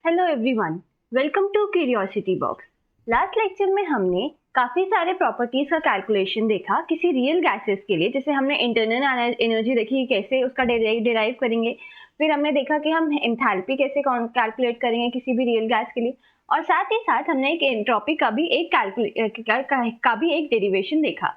Hello everyone, welcome to curiosity box. Last lecture में हमने काफ़ी सारे प्रॉपर्टीज का कैलकुलेशन देखा किसी रियल गैसेस के लिए। जैसे हमने इंटरनल एनर्जी देखी कैसे उसका डिराइव करेंगे, फिर हमने देखा कि हम एंथैल्पी कैसे कैलकुलेट करेंगे किसी भी रियल गैस के लिए, और साथ ही साथ हमने एक एंट्रोपी का भी एक डेरिवेशन देखा।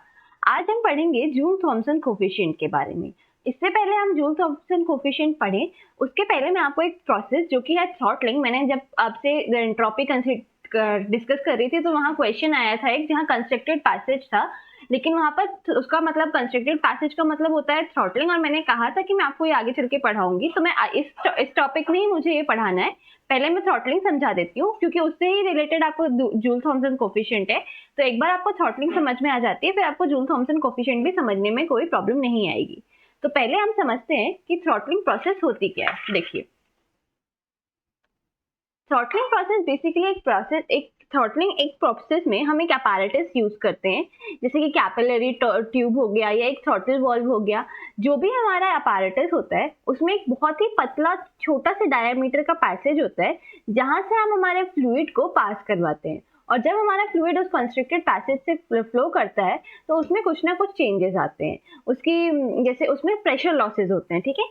आज हम पढ़ेंगे जूल थॉमसन कोफिशिएंट के बारे में। इससे पहले हम जूल थॉमसन कोफिशिएंट पढ़ें, उसके पहले मैं आपको एक प्रोसेस जो कि है थ्रॉटलिंग, मैंने जब आपसे एंट्रोपी डिस्कस कर रही थी तो वहाँ क्वेश्चन आया था एक, जहाँ कंस्ट्रक्टेड पैसेज था, लेकिन वहाँ पर उसका मतलब कंस्ट्रक्टेड पैसेज का मतलब होता है थ्रॉटलिंग, और मैंने कहा था कि मैं आपको ये आगे चल के पढ़ाऊंगी। तो मैं इस टॉपिक में ही मुझे ये पढ़ाना है। पहले मैं थ्रॉटलिंग समझा देती हूँ क्योंकि उससे ही रिलेटेड आपको जूल थॉमसन कोफिशिएंट है। तो एक बार आपको थ्रॉटलिंग समझ में आ जाती है, फिर आपको जूल थॉमसन कोफिशिएंट भी समझने में कोई प्रॉब्लम नहीं आएगी। तो पहले हम समझते हैं कि थ्रॉटलिंग प्रोसेस होती क्या है। देखिए, थ्रॉटलिंग प्रोसेस बेसिकली एक प्रोसेस में हम एक अपैरेटस यूज करते हैं, जैसे कि कैपिलरी ट्यूब हो गया या एक थ्रॉटल वाल्व हो गया। जो भी हमारा अपैरेटस होता है उसमें एक बहुत ही पतला छोटा सा डायमीटर का पैसेज होता है, जहां से हम हमारे फ्लूइड को पास करवाते हैं। और जब हमारा फ्लूइड उस कंस्ट्रक्टेड पैसेज से फ्लो करता है तो उसमें कुछ ना कुछ चेंजेस आते हैं, जैसे उसमें प्रेशर लॉसेस होते हैं, ठीक है।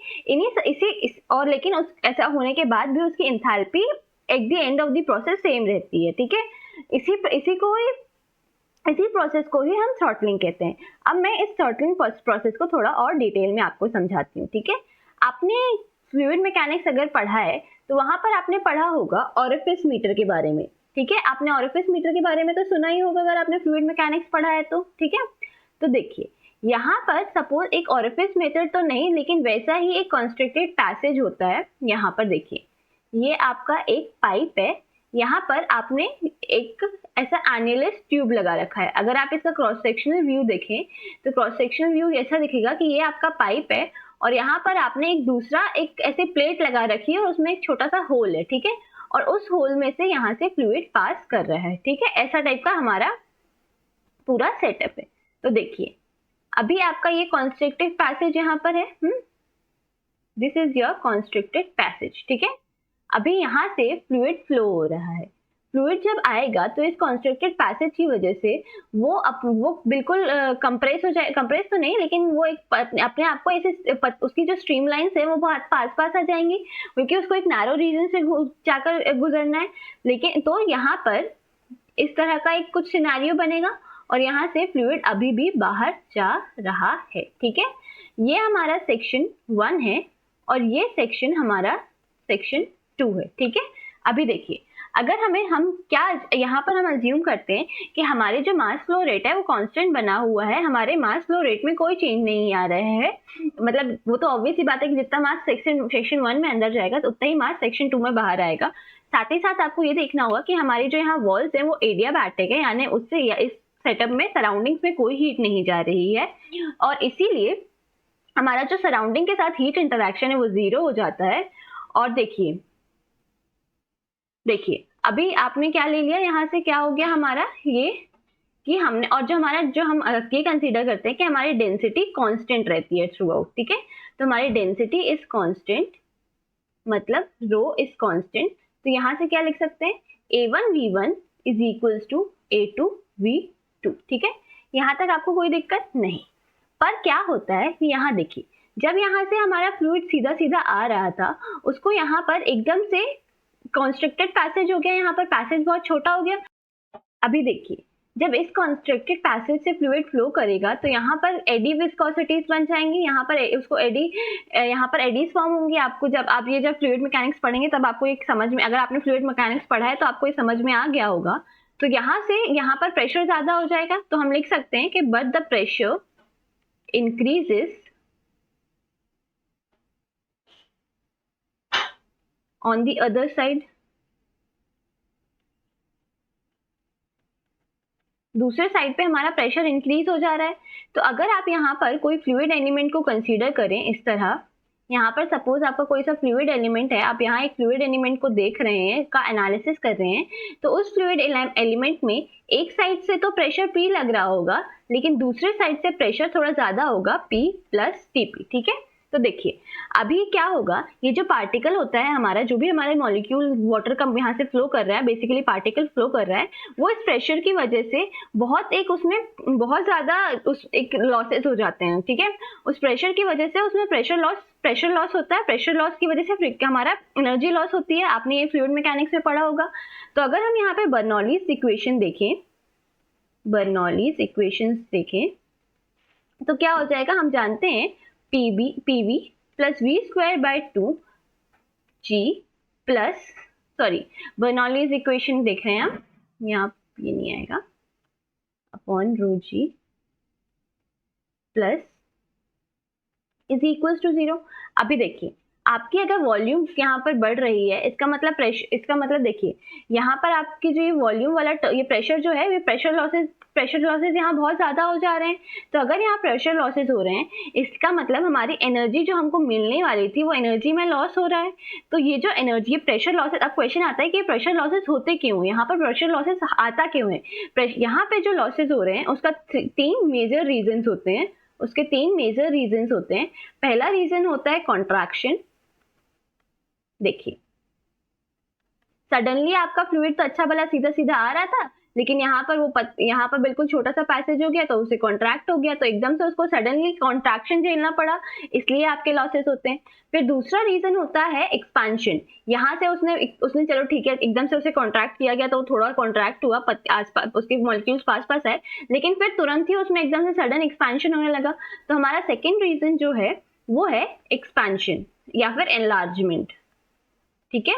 और लेकिन ऐसा होने के बाद भी उसकी enthalpy at the end of the process same रहती है, ठीक है। इसी प्रोसेस को ही हम थ्रॉटलिंग कहते हैं। अब मैं इस थ्रॉटलिंग प्रोसेस को थोड़ा और डिटेल में आपको समझाती हूँ, ठीक है। आपने फ्लूइड मैकेनिक्स अगर पढ़ा है तो वहां पर आपने पढ़ा होगा ऑरिफिस मीटर के बारे में, ठीक है। आपने ऑरिफिस मीटर के बारे में तो सुना ही होगा अगर आपने फ्लूइड मैकेनिक्स पढ़ा है तो, ठीक है। तो देखिए, यहाँ पर सपोज एक ऑरिफिस मीटर तो नहीं, लेकिन वैसा ही एक कंस्ट्रक्टेड पैसेज होता है। यहाँ पर देखिए, ये आपका एक पाइप है, यहाँ पर आपने एक ऐसा एन्युलस ट्यूब लगा रखा है। अगर आप इसका क्रॉस सेक्शनल व्यू देखें तो क्रॉस सेक्शनल व्यू ऐसा दिखेगा कि ये आपका पाइप है, और यहाँ पर आपने एक ऐसे प्लेट लगा रखी है और उसमें एक छोटा सा होल है, ठीक है। और उस होल में से यहाँ से फ्लूइड पास कर रहा है, ठीक है। ऐसा टाइप का हमारा पूरा सेटअप है। तो देखिए, अभी आपका ये कॉन्स्ट्रिक्टिव पैसेज यहाँ पर है, this is your constricted passage, ठीक है। अभी यहाँ से फ्लूइड फ्लो हो रहा है। फ्लूइड जब आएगा तो इस कॉन्स्ट्रक्टेड पैसेज की वजह से वो बिल्कुल कंप्रेस हो जाए, कंप्रेस तो नहीं, लेकिन वो एक अपने आप को ऐसे उसकी जो स्ट्रीम लाइंस है वो बहुत पास आ जाएंगी, क्योंकि उसको एक नैरो रीजन से जाकर गुजरना है। लेकिन तो यहाँ पर इस तरह का एक कुछ सिनेरियो बनेगा और यहाँ से फ्लूइड अभी भी बाहर जा रहा है, ठीक है। ये हमारा सेक्शन 1 है और ये सेक्शन हमारा सेक्शन 2 है, ठीक है। अभी देखिए, अगर हम क्या यहाँ पर हम अज्यूम करते हैं कि हमारे जो मास फ्लो रेट है वो कांस्टेंट बना हुआ है, हमारे मास फ्लो रेट में कोई चेंज नहीं आ रहा है। मतलब वो तो ऑब्वियस ही बात है कि जितना मास सेक्शन 1 में अंदर जाएगा तो उतना ही मास सेक्शन 2 में बाहर आएगा। साथ ही साथ आपको ये देखना होगा कि हमारी जो यहाँ वॉल्स है वो एडियाबैटिक है, यानी उससे इस सेटअप में सराउंडिंग्स में कोई हीट नहीं जा रही है, और इसीलिए हमारा जो सराउंडिंग के साथ हीट इंटरेक्शन है वो 0 हो जाता है। और देखिए अभी आपने क्या ले लिया, यहाँ से क्या हो गया हमारा ये कि हमने, और जो हम ये कंसीडर करते हैं कि हमारी डेंसिटी कांस्टेंट रहती है थ्रू आउट, ठीक है। तो हमारी डेंसिटी इज कांस्टेंट, मतलब रो इज कांस्टेंट। तो यहाँ से क्या लिख सकते हैं, A1V1 is equals to A2V2, ठीक है। यहाँ तक आपको कोई दिक्कत नहीं। पर क्या होता है कि यहाँ देखिए, जब यहाँ से हमारा फ्लूइड सीधा सीधा आ रहा था, उसको यहाँ पर एकदम से कॉन्स्ट्रिक्टेड पैसेज हो गया, यहाँ पर पैसेज बहुत छोटा हो गया। अभी देखिए, जब इस कॉन्स्ट्रिक्टेड पैसेज से फ्लूइड फ्लो करेगा तो यहाँ पर एडी विस्कोसिटीज बन जाएंगी, यहाँ पर एडीज फॉर्म होंगी। आपको जब फ्लूइड मैकेनिक्स पढ़ेंगे तब आपको एक समझ में, अगर आपने फ्लूइड मैकेनिक्स पढ़ा है तो आपको ये समझ में आ गया होगा। तो यहाँ से यहाँ पर प्रेशर ज्यादा हो जाएगा, तो हम लिख सकते हैं कि but the pressure increases on the other side। दूसरे साइड पे हमारा प्रेशर इंक्रीज हो जा रहा है। तो अगर आप यहाँ पर कोई फ्लूइड एलिमेंट को कंसीडर करें इस तरह, यहाँ पर सपोज आपका कोई सा फ्लूइड एलिमेंट है, आप यहाँ एक फ्लूइड एलिमेंट को देख रहे हैं, का एनालिसिस कर रहे हैं, तो उस फ्लूइड एलिमेंट में एक साइड से तो प्रेशर P लग रहा होगा, लेकिन दूसरे साइड से प्रेशर थोड़ा ज्यादा होगा, P + Tp, ठीक है। तो देखिए अभी क्या होगा, ये जो पार्टिकल होता है हमारा, जो भी हमारे मॉलिक्यूल वाटर का यहाँ से फ्लो कर रहा है, बेसिकली पार्टिकल फ्लो कर रहा है, वो इस प्रेशर की वजह से उसमें बहुत ज्यादा एक लॉसेस हो जाते हैं, ठीक है। उस प्रेशर की वजह से उसमें प्रेशर लॉस होता है। प्रेशर लॉस की वजह से हमारा एनर्जी लॉस होती है। आपने ये फ्लूइड मैकेनिक्स में पढ़ा होगा। तो अगर हम यहाँ पे बर्नौलीज इक्वेशंस देखें तो क्या हो जाएगा, हम जानते हैं PV plus V square by 2 G plus, sorry Bernoulli's equation देख रहे हैं हम, यहाँ ये नहीं आएगा, upon rho G plus is equal to 0। अभी देखिए आपकी अगर वॉल्यूम यहाँ पर बढ़ रही है, इसका मतलब देखिए यहाँ पर आपकी जो ये वॉल्यूम वाला ये प्रेशर जो है, ये प्रेशर लॉसेस यहाँ बहुत ज्यादा हो जा रहे हैं। तो अगर यहाँ प्रेशर लॉसेस हो रहे हैं, इसका मतलब हमारी एनर्जी जो हमको मिलने वाली थी वो एनर्जी में लॉस हो रहा है। तो ये जो एनर्जी प्रेशर लॉसेस, अब क्वेश्चन आता है कि प्रेशर लॉसेस होते क्यों, यहाँ पर प्रेशर लॉसेस आता क्यों है। यहाँ पे जो लॉसेस हो रहे हैं उसका 3 मेजर रीजन होते हैं। पहला रीजन होता है कॉन्ट्रैक्शन। देखिए सडनली आपका फ्लूइड तो अच्छा भला सीधा सीधा आ रहा था, लेकिन यहाँ पर बिल्कुल छोटा सा पैसेज हो गया तो उसे कॉन्ट्रैक्ट हो गया, तो एकदम से उसको सडनली कॉन्ट्रैक्शन झेलना पड़ा, इसलिए आपके लॉसेस होते हैं। फिर दूसरा रीजन होता है एक्सपांशन। यहाँ से उसने चलो ठीक है, एकदम से उसे कॉन्ट्रैक्ट किया गया तो थोड़ा कॉन्ट्रैक्ट हुआ, आसपास उसके मॉलिक्यूल्स पास आए, लेकिन फिर तुरंत ही उसमें एकदम से सडन एक्सपांशन होने लगा। तो हमारा सेकेंड रीजन जो है वो है एक्सपांशन या फिर एनलार्जमेंट, ठीक है।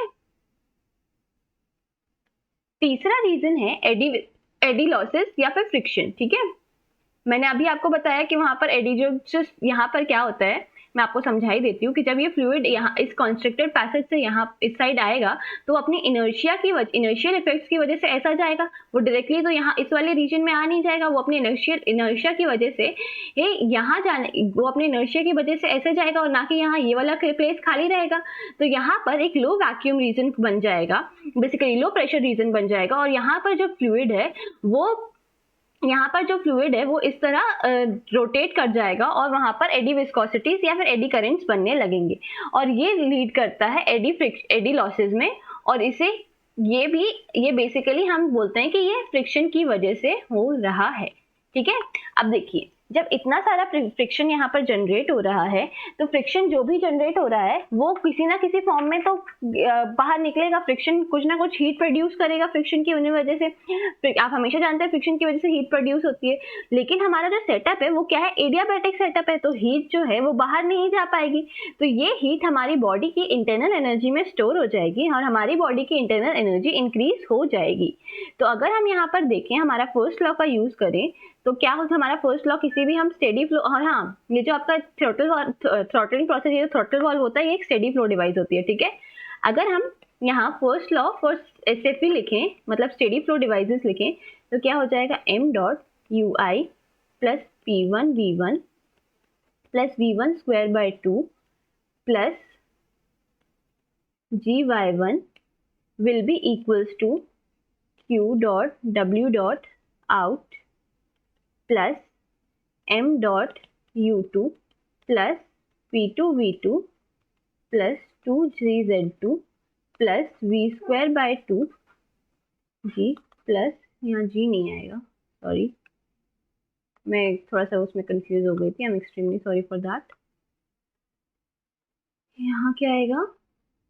तीसरा रीजन है एडी लॉसेस या फिर फ्रिक्शन, ठीक है। मैंने अभी आपको बताया कि वहां पर एडी जो यहाँ पर क्या होता है, मैं आपको समझा ही देती हूँ कि जब ये फ्लूइड यहाँ इस कॉन्स्ट्रिक्टेड पैसेज से यहाँ इस साइड आएगा तो अपनी इनर्शियल इफेक्ट्स की वजह से ऐसा जाएगा, वो डायरेक्टली तो यहाँ इस वाले रीजन में आ नहीं जाएगा, वो अपनी इनर्शिया की वजह से वो अपनी इनर्शिया की वजह से ऐसे जाएगा, और ना कि यहाँ ये वाला प्लेस खाली रहेगा। तो यहाँ पर एक लो वैक्यूम रीजन बन जाएगा, बेसिकली लो प्रेशर रीजन बन जाएगा, और यहाँ पर जो फ्लूइड है वो इस तरह रोटेट कर जाएगा और वहां पर एडी विस्कोसिटीज या फिर एडी करेंट्स बनने लगेंगे, और ये लीड करता है एडी लॉसेस में। और ये बेसिकली हम बोलते हैं कि ये फ्रिक्शन की वजह से हो रहा है, ठीक है। अब देखिए जब इतना सारा फ्रिक्शन यहाँ पर जनरेट हो रहा है, तो फ्रिक्शन जो भी जनरेट हो रहा है वो किसी ना किसी फॉर्म में तो बाहर निकलेगा। फ्रिक्शन कुछ ना कुछ हीट प्रोड्यूस करेगा, फ्रिक्शन की वजह से। आप हमेशा जानते हैं फ्रिक्शन की वजह से हीट प्रोड्यूस होती है, लेकिन हमारा जो सेटअप है वो क्या है, एडियाबैटिक सेटअप है, तो हीट जो है वो बाहर नहीं जा पाएगी। तो ये हीट हमारी बॉडी की इंटरनल एनर्जी में स्टोर हो जाएगी और हमारी बॉडी की इंटरनल एनर्जी इंक्रीज हो जाएगी। तो अगर हम यहाँ पर देखें, हमारा फर्स्ट लॉ का यूज करें तो क्या होता है, हमारा फर्स्ट लॉ किसी भी हम स्टेडी फ्लो, और हाँ ये जो आपका थ्रॉटलिंग प्रोसेस, ये थ्रॉटल वाल्व होता है, ये एक स्टेडी फ्लो डिवाइस होती है, ठीक है। अगर हम यहाँ फर्स्ट लॉ फॉर एसएफवी लिखें, मतलब स्टेडी फ्लो डिवाइसेस लिखें, तो क्या हो जाएगा, m dot ui plus p1 v1 plus v1 square by 2 plus gy1 will be equals to q dot w dot out plus m dot u2 plus p2 v2 plus 2gz2 plus v square by 2 g plus, यहाँ g नहीं आएगा, sorry मैं थोड़ा सा उसमें confuse हो गई थी, I am extremely sorry for that. यहाँ क्या आएगा,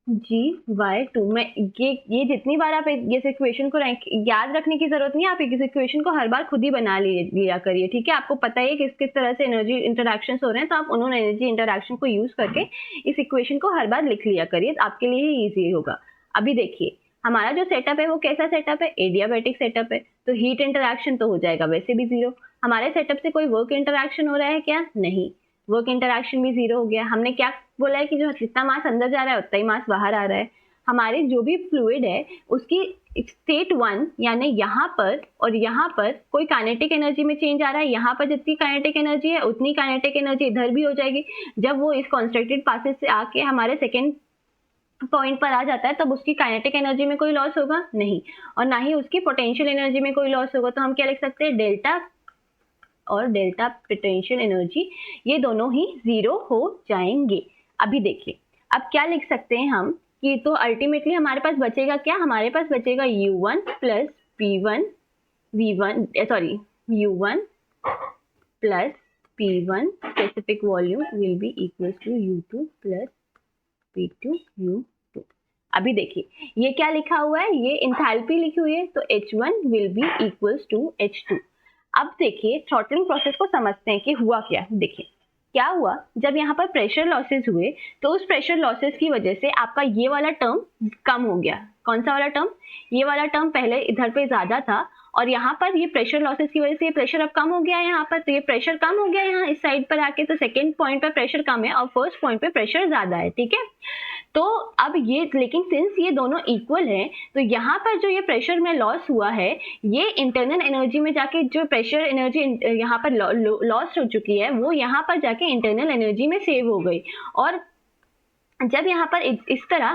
gy2। मैं ये जितनी बार आप इस इक्वेशन को याद रखने की जरूरत नहीं है, आप इस इक्वेशन को हर बार खुद ही बना लिया करिए, ठीक है। आपको पता है कि किस तरह से एनर्जी इंटरैक्शंस हो रहे हैं, तो आप उन्होंने एनर्जी इंटरैक्शन को यूज करके इस इक्वेशन को हर बार लिख लिया करिए, आपके लिए ही ईजी होगा। अभी देखिए हमारा जो सेटअप है वो कैसा सेटअप है, एडियाबैटिक सेटअप है, तो हीट इंटरैक्शन तो हो जाएगा वैसे भी 0। हमारे सेटअप से कोई वर्क इंटरैक्शन हो रहा है क्या, नहीं, वर्क इंटरैक्शन भी 0 हो गया। हमने क्या बोला है कि जो जितना मास अंदर जा रहा है उतना ही मास बाहर आ रहा है। हमारे जो भी फ्लूइड है उसकी स्टेट 1 यानी यहाँ पर और यहाँ पर कोई काइनेटिक एनर्जी में चेंज आ रहा है, यहाँ पर जितनी काइनेटिक एनर्जी है उतनी काइनेटिक एनर्जी इधर भी हो जाएगी। जब वो इस कॉन्स्ट्रक्टेड पासेज से आके हमारे सेकेंड पॉइंट पर आ जाता है तब उसकी काइनेटिक एनर्जी में कोई लॉस होगा नहीं, और ना ही उसकी पोटेंशियल एनर्जी में कोई लॉस होगा। तो हम क्या लिख सकते हैं, डेल्टा और डेल्टा पोटेंशियल एनर्जी ये दोनों ही 0 हो जाएंगे। अभी देखिए अब क्या लिख सकते हैं हम कि तो अल्टीमेटली हमारे पास बचेगा क्या, हमारे पास बचेगा U1 plus P1 U1 plus P1 specific volume will be equals to U2 plus P2 U2। अभी देखिए ये क्या लिखा हुआ है, ये इंथैल्पी लिखी हुई है, तो H1 will be equals to H2। अब देखिए थ्रॉटलिंग प्रोसेस को समझते हैं कि हुआ क्या। देखिए क्या हुआ, जब यहाँ पर प्रेशर लॉसेस हुए तो उस प्रेशर लॉसेस की वजह से आपका ये वाला टर्म कम हो गया। कौन सा वाला टर्म, ये वाला टर्म पहले इधर पे ज्यादा था और यहाँ पर ये प्रेशर लॉसेस की वजह से ये प्रेशर अब कम हो गया है यहाँ पर, तो ये प्रेशर कम हो गया यहाँ इस साइड पर आके, तो सेकेंड पॉइंट पर प्रेशर कम है और फर्स्ट पॉइंट पे प्रेशर ज्यादा है, ठीक है। तो अब ये लेकिन सिंस ये दोनों इक्वल है तो यहाँ पर जो ये प्रेशर में लॉस हुआ है ये इंटरनल एनर्जी में जाके जो प्रेशर एनर्जी यहाँ पर लॉस हो चुकी है वो यहाँ पर जाके इंटरनल एनर्जी में सेव हो गई। और जब यहाँ पर इस तरह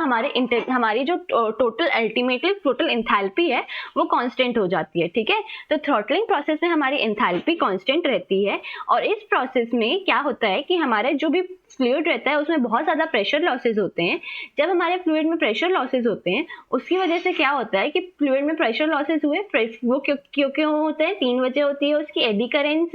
हमारी जो टोटल एंथैल्पी है वो कांस्टेंट हो जाती है, ठीक है। तो थ्रॉटलिंग प्रोसेस में हमारी एंथैल्पी कांस्टेंट रहती है और इस प्रोसेस में क्या होता है कि हमारे जो भी फ्लूइड रहता है उसमें बहुत ज़्यादा प्रेशर लॉसेज होते हैं। जब हमारे फ्लूइड में प्रेशर लॉसेज होते हैं उसकी वजह से क्या होता है कि फ्लूइड में प्रेशर लॉसेज हुए, वो क्यों होते हैं, 3 वजह होती है उसकी, eddy currents,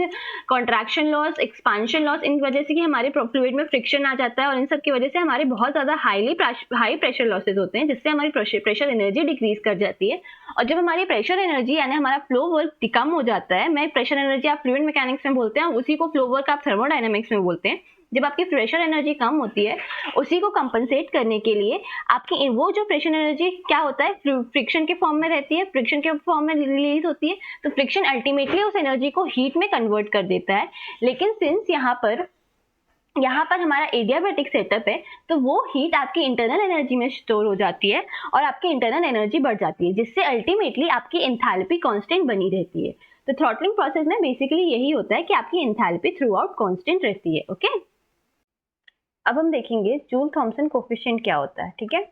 contraction loss, expansion loss. इन वजह से कि हमारे फ्लूइड में फ्रिक्शन आ जाता है और इन सब की वजह से हमारे बहुत ज़्यादा हाई प्रेशर लॉसेज होते हैं जिससे हमारी प्रेशर एनर्जी डिक्रीज कर जाती है। और जब हमारी प्रेशर एनर्जी यानी हमारा फ्लो वर्क कम हो जाता है, मैं प्रेशर एनर्जी आप फ्लूइड मैकेनिक्स में बोलते हैं, उसी को फ्लो वर्क आप थर्मोडायनामिक्स में बोलते हैं। जब आपकी प्रेशर एनर्जी कम होती है उसी को कंपनसेट करने के लिए आपकी वो जो प्रेशर एनर्जी क्या होता है फ्रिक्शन के फॉर्म में रहती है, फ्रिक्शन के फॉर्म में रिलीज होती है, तो फ्रिक्शन अल्टीमेटली उस एनर्जी को हीट में कन्वर्ट कर देता है। लेकिन सिंस यहाँ पर हमारा एडियाबैटिक सेटअप है तो वो हीट आपकी इंटरनल एनर्जी में स्टोर हो जाती है और आपकी इंटरनल एनर्जी बढ़ जाती है जिससे अल्टीमेटली आपकी एंथैल्पी कांस्टेंट बनी रहती है। तो थ्रॉटलिंग प्रोसेस में बेसिकली यही होता है कि आपकी एंथैल्पी थ्रू आउट कांस्टेंट रहती है, ओके। अब हम देखेंगे जूल थॉमसन कोफिशिएंट क्या होता है, ठीक है।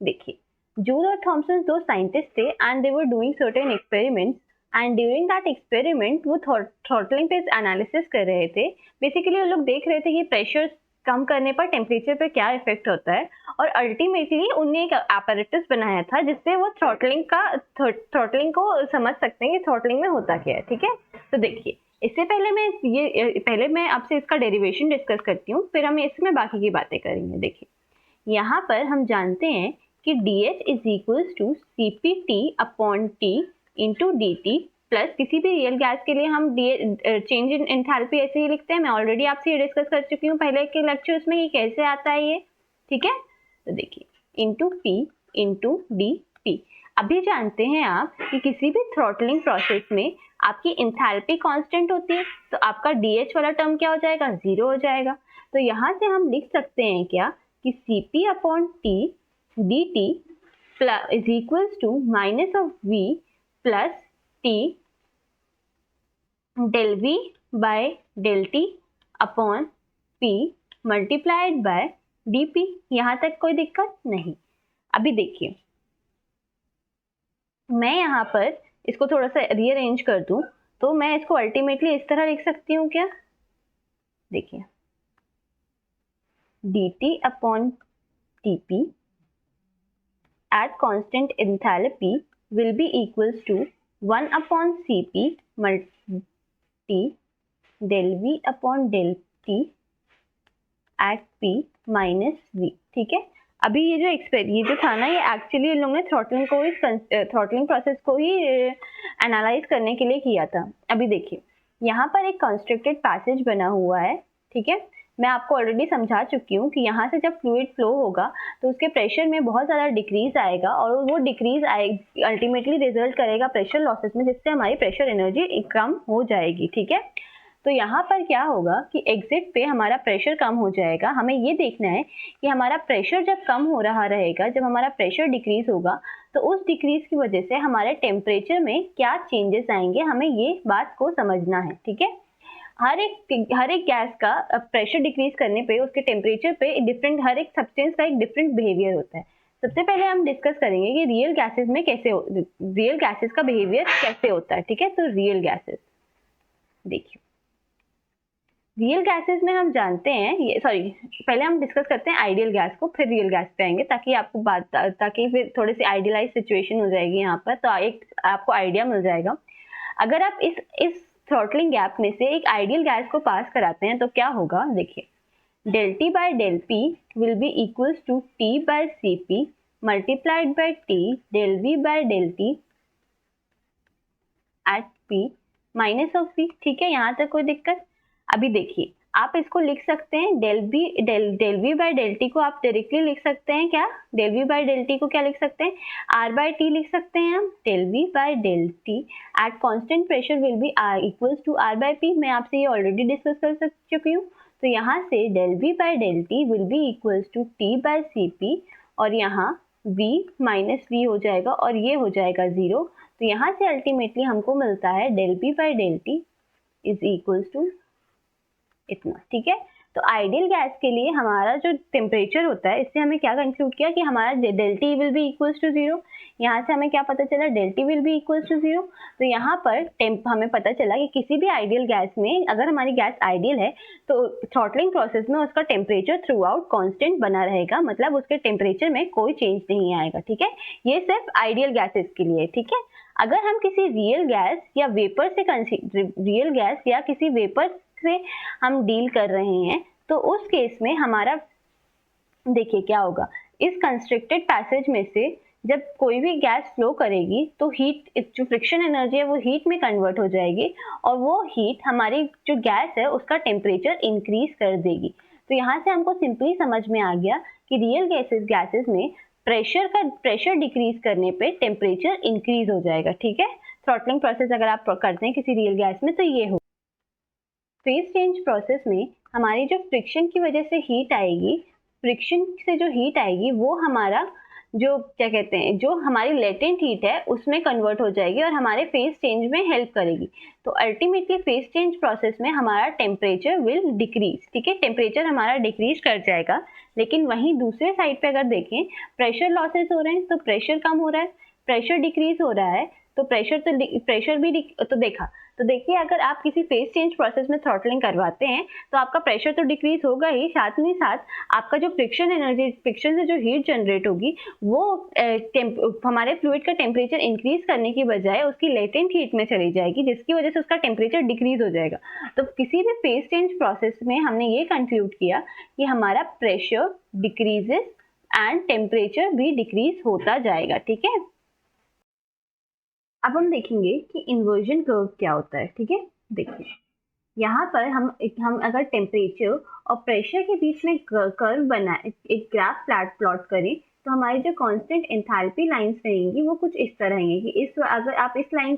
देखिए जूल और थॉमसन दो साइंटिस्ट थे and they were doing certain experiments and during that experiment वो थ्रॉटलिंग पे एनालिसिस कर रहे थे। बेसिकली वो लोग देख रहे थे कि प्रेशर कम करने पर टेम्परेचर पे क्या इफेक्ट होता है और अल्टीमेटली उन्होंने एक अपैरेटस बनाया था जिससे वो थ्रॉटलिंग को समझ सकते हैं कि थ्रॉटलिंग में होता क्या है, ठीक है। तो देखिए इससे पहले मैं आपसे इसका डेरिवेशन डिस्कस करती हूँ, फिर हम इसमें बाकी की बातें करेंगे। देखिए यहाँ पर हम जानते हैं कि DH is equals to CPT upon T into DT plus किसी भी रियल गैस के लिए हम चेंज इन एंथैल्पी ऐसे ही लिखते हैं। मैं ऑलरेडी आपसे ये डिस्कस कर चुकी हूँ पहले के लेक्चर्स में कि कैसे आता है ये, ठीक है। तो देखिए इंटू P इंटू DT। अभी जानते हैं आप कि किसी भी थ्रॉटलिंग प्रोसेस में आपकी एंथैल्पी कांस्टेंट होती है तो आपका DH वाला टर्म क्या हो जाएगा, 0 हो जाएगा। तो यहाँ से हम लिख सकते हैं क्या कि CP upon T DT is equals to minus of V plus T del V by del T upon P multiplied by dP। यहाँ तक कोई दिक्कत नहीं। अभी देखिए मैं यहाँ पर इसको थोड़ा सा रीअरेंज कर दूं तो मैं इसको अल्टीमेटली इस तरह लिख सकती हूँ क्या, देखिए dt upon Tp at constant enthalpy will be equals to 1 upon Cp multi del V upon del T at P minus V, ठीक है। अभी ये जो था ना ये एक्चुअली इन लोगों ने थ्रॉटलिंग प्रोसेस को ही एनालाइज करने के लिए किया था। अभी देखिए यहाँ पर एक कंस्ट्रक्टेड पैसेज बना हुआ है, ठीक है। मैं आपको ऑलरेडी समझा चुकी हूँ कि यहाँ से जब फ्लूइड फ्लो होगा तो उसके प्रेशर में बहुत ज़्यादा डिक्रीज आएगा और वो डिक्रीज अल्टीमेटली रिजल्ट करेगा प्रेशर लॉसेस में जिससे हमारी प्रेशर एनर्जी कम हो जाएगी, ठीक है। तो यहाँ पर क्या होगा कि एग्जिट पे हमारा प्रेशर कम हो जाएगा। हमें ये देखना है कि हमारा प्रेशर जब कम हो रहा रहेगा, जब हमारा प्रेशर डिक्रीज होगा तो उस डिक्रीज की वजह से हमारे टेम्परेचर में क्या चेंजेस आएंगे, हमें ये बात को समझना है, ठीक है। हर एक गैस का प्रेशर डिक्रीज करने पे उसके टेम्परेचर पे डिफरेंट, हर एक सब्सटेंस का एक डिफरेंट बिहेवियर होता है। सबसे पहले हम डिस्कस करेंगे कि रियल गैसेस का बिहेवियर कैसे होता है, ठीक है। तो रियल गैसेस देखिए रियल गैसेस में हम जानते हैं, ये पहले हम डिस्कस करते हैं आइडियल गैस को, फिर रियल गैस पे आएंगे, ताकि फिर थोड़ी सी आइडियलाइज सिचुएशन हो जाएगी यहाँ पर, तो एक आपको आइडिया मिल जाएगा। अगर आप इस थ्रॉटलिंग गैप में से एक आइडियल गैस को पास कराते हैं तो क्या होगा, देखिए, del T by del P will be equals to T by Cp multiplied by T del V by del T at P minus of V। ठीक है, यहाँ तक कोई दिक्कत? अभी देखिए, आप इसको लिख सकते हैं del V by del T को आप डायरेक्टली लिख सकते हैं क्या, del V by del T को क्या लिख सकते हैं, R by T लिख सकते हैं हम। del V by del T at constant pressure will be R equals to R by P। मैं आपसे ये ऑलरेडी डिस्कस कर चुकी हूँ। तो यहाँ से del V by del T will be equals to T by Cp, और यहाँ V माइनस V हो जाएगा और ये हो जाएगा 0। तो यहाँ से अल्टीमेटली हमको मिलता है del V by del T is equals to इतना। ठीक है, तो आइडियल गैस के लिए हमारा जो टेम्परेचर होता है, इससे हमें क्या कंक्लूड किया कि हमारा del T will be equals to 0। यहाँ से हमें क्या पता चला, del T will be equals to 0। तो यहाँ पर हमें पता चला कि किसी भी आइडियल गैस में अगर हमारी गैस आइडियल है तो थ्रॉटलिंग प्रोसेस में उसका टेम्परेचर थ्रू आउट कॉन्स्टेंट बना रहेगा, मतलब उसके टेम्परेचर में कोई चेंज नहीं आएगा। ठीक है, ये सिर्फ आइडियल गैसेस के लिए। ठीक है, अगर हम किसी रियल गैस या किसी वेपर से हम डील कर रहे हैं तो उस केस में हमारा देखिए क्या होगा, इस कंस्ट्रिक्टेड पैसेज में से जब कोई भी गैस फ्लो करेगी तो हीट, जो फ्रिक्शन एनर्जी है वो हीट में कन्वर्ट हो जाएगी, और वो हीट हमारी जो गैस है उसका टेम्परेचर इंक्रीज कर देगी। तो यहाँ से हमको सिंपली समझ में आ गया कि रियल गैसेस में प्रेशर डिक्रीज करने पे टेम्परेचर इंक्रीज हो जाएगा। ठीक है, थ्रॉटलिंग प्रोसेस अगर आप करते हैं किसी रियल गैस में तो ये हो। फेज चेंज प्रोसेस में हमारी जो फ्रिक्शन की वजह से हीट आएगी, फ्रिक्शन से जो हीट आएगी वो हमारा जो क्या कहते हैं, जो हमारी लेटेंट हीट है उसमें कन्वर्ट हो जाएगी और हमारे फेज चेंज में हेल्प करेगी। तो अल्टीमेटली फेज चेंज प्रोसेस में हमारा टेम्परेचर विल डिक्रीज। ठीक है, टेम्परेचर हमारा डिक्रीज कर जाएगा, लेकिन वहीं दूसरे साइड पे अगर देखें प्रेशर लॉसेस हो रहे हैं तो प्रेशर कम हो रहा है, प्रेशर डिक्रीज हो रहा है तो प्रेशर भी तो देखिए, अगर आप किसी फेज चेंज प्रोसेस में थ्रॉटलिंग करवाते हैं तो आपका प्रेशर तो डिक्रीज होगा ही, साथ में साथ आपका जो फ्रिक्शन से जो हीट जनरेट होगी वो हमारे फ्लूइड का टेम्परेचर इंक्रीज करने की बजाय उसकी लेटेंट हीट में चली जाएगी, जिसकी वजह से उसका टेम्परेचर डिक्रीज हो जाएगा। तो किसी भी फेज चेंज प्रोसेस में हमने ये कंक्लूड किया कि हमारा प्रेशर डिक्रीजेस एंड टेम्परेचर भी डिक्रीज होता जाएगा। ठीक है, अब हम देखेंगे कि इन्वर्जन कर्व क्या होता है। ठीक है, देखिए यहाँ पर हम अगर टेम्परेचर और प्रेशर के बीच में कर्व बनाए, एक ग्राफ प्लॉट करें, तो हमारी जो कांस्टेंट एंथैल्पी लाइंस रहेंगी वो कुछ इस तरह रहेंगी कि अगर आप इस लाइन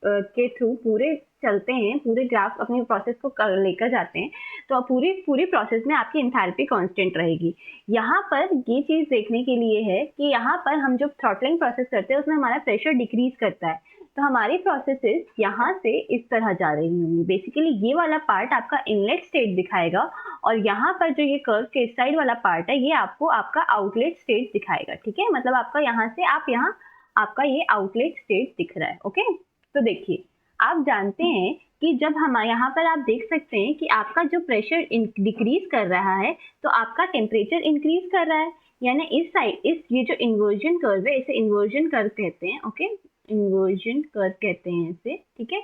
के थ्रू पूरे चलते हैं, पूरे ग्राफ अपनी प्रोसेस को लेकर जाते हैं, तो पूरी प्रोसेस में आपकी एंथैल्पी कांस्टेंट रहेगी। यहाँ पर ये चीज़ देखने के लिए है कि यहाँ पर हम जो थ्रॉटलिंग प्रोसेस करते हैं उसमें हमारा प्रेशर डिक्रीज करता है, तो हमारी प्रोसेसेस यहाँ से इस तरह जा रही होंगी। बेसिकली ये वाला पार्ट आपका इनलेट स्टेट दिखाएगा और यहाँ पर जो ये कर्व के इस साइड वाला पार्ट है ये आपको आपका आउटलेट स्टेट दिखाएगा। ठीक है, मतलब आपका यहाँ से आपका ये आउटलेट स्टेट दिख रहा है। ओके, तो देखिए आप जानते हैं कि जब हम यहाँ पर आप देख सकते हैं कि आपका जो प्रेशर डिक्रीज कर रहा है तो आपका टेम्परेचर इंक्रीज कर रहा है, यानी ये जो इन्वर्जन कर्व है इसे इन्वर्जन कर्व कहते हैं। ओके, इन्वर्जन कर्व कहते हैं इसे। ठीक है,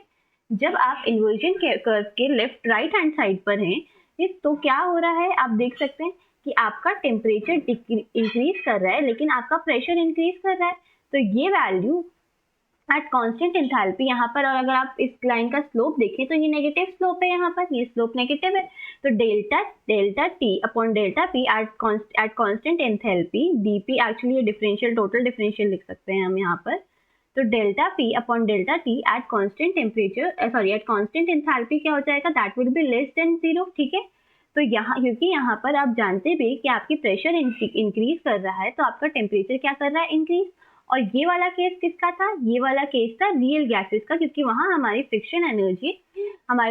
जब आप इन्वर्जन कर्व के लेफ्ट राइट हैंड साइड पर हैं तो क्या हो रहा है, आप देख सकते हैं कि आपका टेम्परेचर इंक्रीज कर रहा है लेकिन आपका प्रेशर इंक्रीज कर रहा है। तो ये वैल्यू एट कांस्टेंट एंथैल्पी यहाँ पर, और अगर आप इस लाइन का स्लोप देखें तो ये नेगेटिव स्लोप है, यहाँ पर ये स्लोप नेगेटिव है। तो delta T upon delta P eight constant enthalpy, DP actually ये टोटल डिफरेंशियल लिख सकते हैं हम यहाँ पर। तो delta P upon delta T at constant eight constant enthalpy क्या हो जाएगा, that will be less than 0। ठीक है, तो क्योंकि यहाँ पर आप जानते भी कि आपकी प्रेशर इंक्रीज कर रहा है तो आपका टेम्परेचर क्या कर रहा है, इंक्रीज। और ये वाला केस किसका था, ये वाला केस था रियल गैसेस का, क्योंकि वहाँ हमारी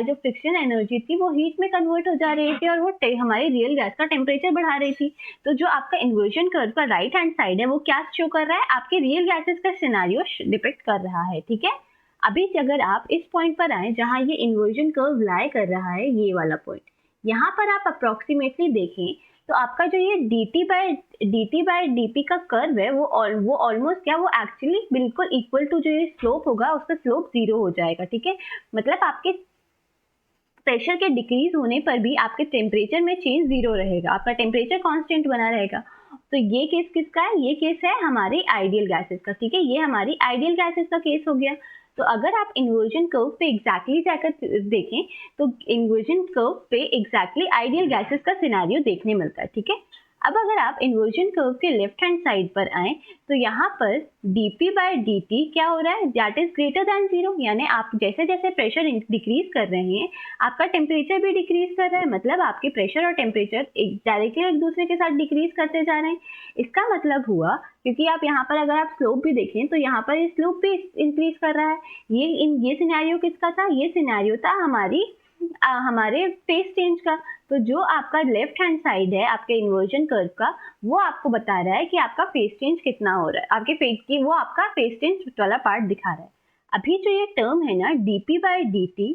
जो फ्रिक्शन एनर्जी थी वो हीट में कन्वर्ट हो जा रही थी और वो हमारी रियल गैस का टेम्परेचर बढ़ा रही थी। तो जो आपका इन्वर्जन कर्व का राइट हैंड साइड है वो क्या शो कर रहा है, आपके रियल गैसेस का सिनेरियो डिपिक्ट कर रहा है। ठीक है, अभी अगर आप इस पॉइंट पर आए जहां ये इन्वर्जन कर्व लाई कर रहा है, ये वाला पॉइंट, यहाँ पर आप अप्रोक्सीमेटली देखें तो आपका जो ये dt बाय dp का कर्व है वो ऑलमोस्ट क्या, वो एक्चुअली बिल्कुल इक्वल टू जो ये स्लोप होगा उसका स्लोप 0 हो जाएगा, ठीक है। मतलब आपके प्रेशर के डिक्रीज होने पर भी आपके टेम्परेचर में चेंज 0 रहेगा, आपका टेम्परेचर कांस्टेंट बना रहेगा। तो ये केस किसका है, ये केस है हमारी आइडियल गैसेस का, ठीक है। ये हमारी आइडियल गैसेस का केस हो गया। तो अगर आप इन्वर्जन कर्व पे एग्जैक्टली जाकर देखें तो इन्वर्जन कर्व पे एग्जैक्टली आइडियल गैसेस का सिनेरियो देखने मिलता है, ठीक है। अब अगर आप इन्वर्जन कर्व के लेफ्ट हैंड साइड पर आए तो यहाँ पर dp बाय dt क्या हो रहा है, दैट इज ग्रेटर देन 0, यानी आप जैसे जैसे प्रेशर डिक्रीज कर रहे हैं आपका टेम्परेचर भी डिक्रीज कर रहा है, मतलब आपके प्रेशर और टेम्परेचर डायरेक्टली एक दूसरे के साथ डिक्रीज करते जा रहे हैं। इसका मतलब हुआ, क्योंकि आप यहाँ पर अगर आप स्लोप भी देखें तो यहाँ पर स्लोप भी इंक्रीज कर रहा है। ये सिनेरियो किसका था, ये सिनेरियो था हमारे फेस चेंज का। तो जो आपका लेफ्ट हैंड साइड है आपके इन्वर्जन कर्व का, वो आपको बता रहा है कि आपका फेस चेंज कितना हो रहा है, आपके फेस की वो आपका फेस चेंज वाला पार्ट दिखा रहा है। अभी जो ये टर्म है ना dp by dt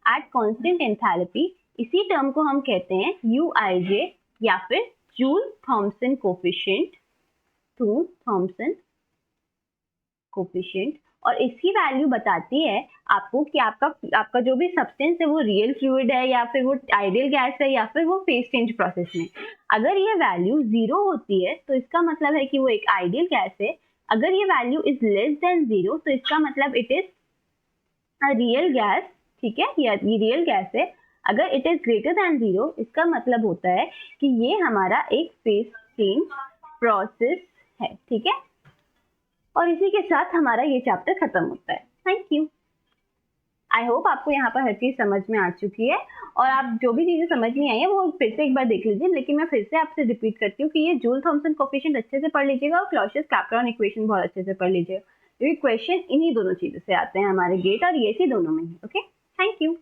at constant enthalpy, इसी टर्म को हम कहते हैं uij या फिर Joule Thomson coefficient, to Thomson coefficient. और इसकी वैल्यू बताती है आपको कि आपका जो भी सब्सटेंस है वो रियल फ्लूइड है या फिर वो आइडियल गैस है या फिर वो फेस चेंज प्रोसेस में। अगर ये वैल्यू 0 होती है तो इसका मतलब है कि वो एक आइडियल गैस है। अगर ये वैल्यू इज लेस देन 0 तो इसका मतलब it is a real gas, ठीक है, ये रियल गैस है। अगर इट इज ग्रेटर देन 0 इसका मतलब होता है कि ये हमारा एक फेस चेंज प्रोसेस है, ठीक है। और इसी के साथ हमारा ये चैप्टर खत्म होता है। Thank you. आई होप आपको यहाँ पर हर चीज समझ में आ चुकी है, और आप जो भी चीजें समझ नहीं आई है वो फिर से एक बार देख लीजिए। लेकिन मैं फिर से आपसे रिपीट करती हूँ कि ये जूल थॉमसन कोफिशिएंट अच्छे से पढ़ लीजिएगा और क्लॉसियस-क्लैपेरॉन इक्वेशन बहुत अच्छे से पढ़ लीजिएगा, क्योंकि क्वेश्चन इन्हीं दोनों चीजों से आते हैं हमारे गेट और ईएससी दोनों में ही। Okay, thank you.